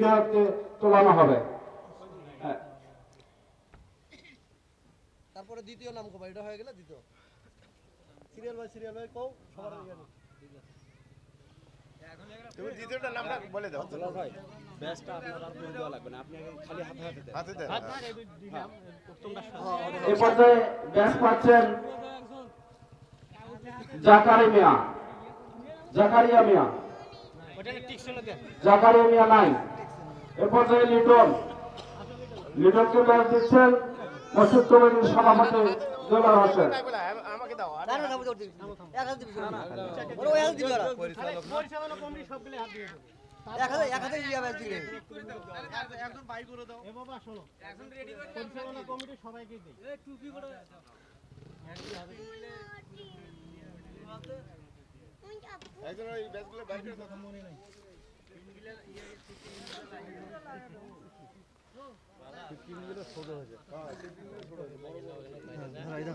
ভিডিওতে তোলানো হবে। তারপরে দ্বিতীয় নাম কো ভাই, এটা হয়ে গেল দ্বিতীয় সিরিয়াল বাই কও সবার আগে তুমি দ্বিতীয়টার নামটা বলে দাও ভাই। ব্যাসটা আপনার আর করে দেওয়া লাগবে না, আপনি আগে খালি হাতে দেন। এই পর্যায়ে ব্যাস পাচ্ছেন জাকারিয়া মিয়া নাই। এ পর্যায়ে লিটনকে ব্যাস দিচ্ছেন মসজিদ কমিটির সভাপতি জোলার হোসেন। আমাকে দাও না না থামো দিবি এক হাতে দিবি ওরে ওই হাতে দিবি ওরা পরিচালনা কমিটি সব মিলে হাত দিয়ে দেব এক হাতে দিয়া ব্যাস দিবে একদম বাই করে দাও এ বাবা শোনো একদম রেডি করে পরিচালনা কমিটি সবাইকে দেই এই টুপি করে একজন ওই ব্যাচগুলো বাইরে করে দাও মনে নাই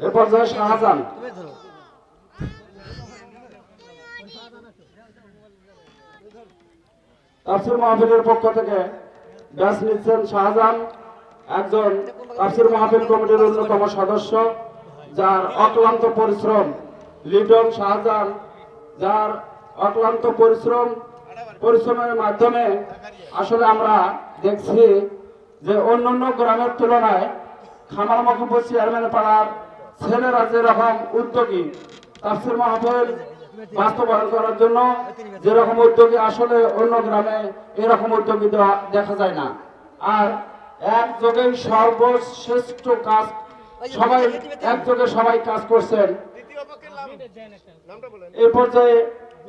এ পর্যায়ে শাহজাহান তাফসীর মাহফিলের পক্ষ থেকে ব্যাস নিচ্ছেন শাহজাহান, একজন তাফসীর মাহফিল কমিটির অন্যতম সদস্য, যার অক্লান্ত পরিশ্রম। লিটন শাহজাহান যার অক্লান্ত পরিশ্রমের মাধ্যমে আসলে আমরা দেখছি যে অন্যান্য গ্রামের তুলনায় খামার মকবুল চেয়ারম্যান পাড়ার ছেলেরা যেরকম উদ্যোগী তাফসীর মাহফিল বাস্তবায়ন করার জন্য যেরকম উদ্যোগী, আসলে অন্য গ্রামে এরকম উদ্যোগী দেখা যায় না। আর একযোগে সর্বশ্রেষ্ঠ কাজ সবাই একযোগে সবাই কাজ করছেন। এই পর্যায়ে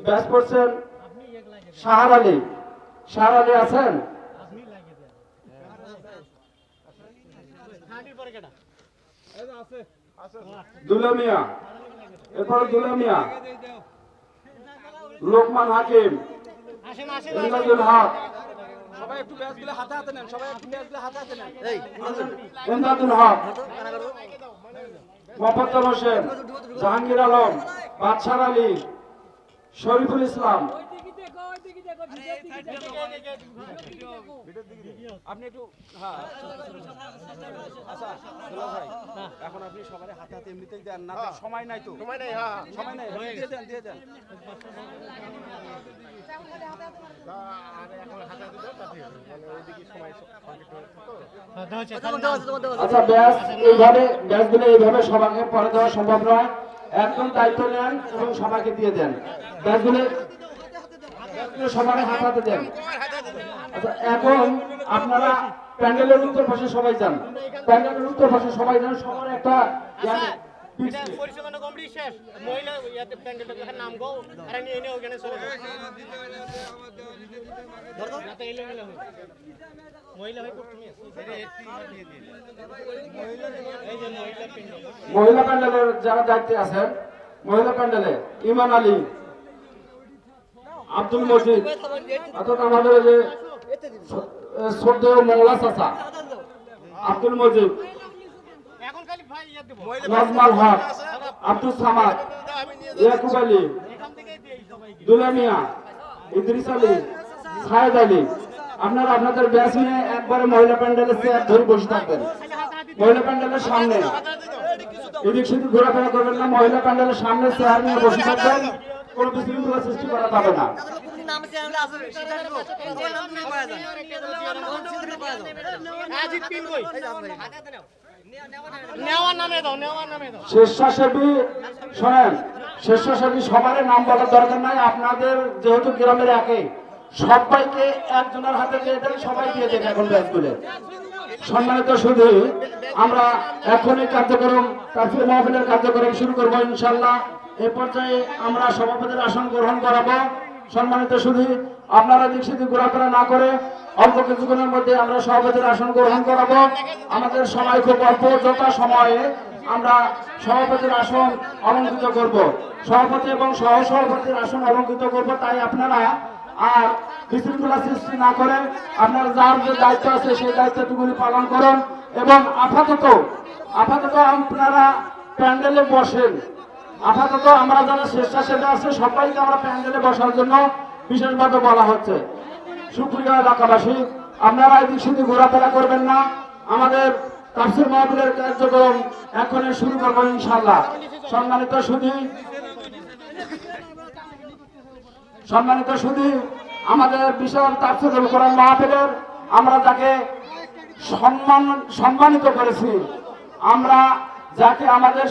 ব্যাস করছেন শাহর আলী আছেন? দুলামিয়া, এরপর দুলামিয়া, লোকমান হাকিম, ইমদাদুল হক, সবাই একটু ব্যাসগুলো হাতে নেন, সবাই একটু ব্যাসগুলো হাতে নেন। এই ইমদাদুল হক, মোফাজ্জল হোসেন, জাহাঙ্গীর আলম, বাদশার আলী, শরীফুল ইসলাম। আপনি একটু আচ্ছা ভাই, এখন আপনি সবাই হাতে এমনিতেই দেন না, সময় নাই তো, সময় নেই দিয়ে দেন আর এখন হাতে দাও তাতে মানে ওইদিকে সময় আচ্ছা ব্যাসগুলো এইভাবে সবাইকে পরে দেওয়া সম্ভব নয়, একদম দায়িত্ব নেন এবং সবাইকে দিয়ে দেন। ব্যাসগুলো সবাই হাতে দেন। আচ্ছা এখন আপনারা প্যান্ডেলের উত্তর পাশে সবাই যান, সবার একটা পরিচালনা কমিটি শেষ মহিলা ইয়াতে প্যান্ডেলটা নাম গো আর আমি এনে ওখানে চলে যাই ধরো যাতে এলো এলো মহিলা ভাই তুমি মহিলা প্যান্ডেলের যারা দায়িত্বে আছেন, মহিলা প্যান্ডেলে ইমান আলী, আব্দুল মজিদ, অর্থাৎ আমাদের যে শ্রদ্ধেয় মৌলা চাচা আব্দুল মজিদ, নাজমাল হক, আব্দুল সামাদ, ইয়াকুব আলী, দুলামিয়া, ইদ্রিস আলী, সায়েদ আলী। আপনারা আপনাদের ব্যাচ নিয়ে একবারে মহিলা প্যান্ডেলের চেয়ার ধরে বসে থাকবেন। মহিলা প্যান্ডেলের সামনে এদিক সেদিক ঘোরাফেরা করবেন না, মহিলা প্যান্ডেলের সামনে চেয়ার নিয়ে বসে থাকবেন, কোনো বিশৃঙ্খলা সৃষ্টি করা যাবে না। স্বেচ্ছাসেবী শোনেন, স্বেচ্ছাসেবী সবার নাম বলার দরকার নাই, আপনাদের যেহেতু গ্রামের একে সবাইকে একজনের হাতে দিয়ে দেন, সবাই দিয়ে দেন। এখন ব্যাচগুলো সম্মানিত শুধু আমরা এখনই কার্যক্রম তাফসীর মাহফিলের কার্যক্রম শুরু করবো ইনশাআল্লাহ। এই পর্যায়ে আমরা সভাপতির আসন গ্রহণ করাবো। সম্মানিত শুধু আপনারা দিক সেদিক ঘোরাফেরা না করে অল্প কিছুক্ষণের মধ্যে আমরা সভাপতির আসন গ্রহণ করাবো। আমাদের সময় খুব অল্প, যথা সময়ে আমরা সভাপতির আসন অলঙ্কৃত করব, সভাপতি এবং সহসভাপতির আসন অলঙ্কৃত করব। তাই আপনারা আর বিশৃঙ্খলা সৃষ্টি না করে আপনারা যার যে দায়িত্ব আছে সেই দায়িত্বটুকুনি পালন করুন এবং আপাতত আপনারা প্যান্ডেলে বসেন। আপাতত আমরা যারা স্বেচ্ছাসেবী আছে সবাইকে আমরা প্যান্ডেলে বসার জন্য বিশেষভাবে বলা হচ্ছে। সুপ্রিয় এলাকাবাসী, আপনারা এদিক সেদিক ঘোরাফেরা করবেন না। আমাদের তাফসীর মাহফিলের কার্যক্রম এখন শুরু করবো ইনশাআল্লাহ। সম্মানিত সুধী, আমাদের বিশাল তাফসীরুল কোরআন মাহফিলের আমরা যাকে সম্মানিত করেছি, আমরা যাকে আমাদের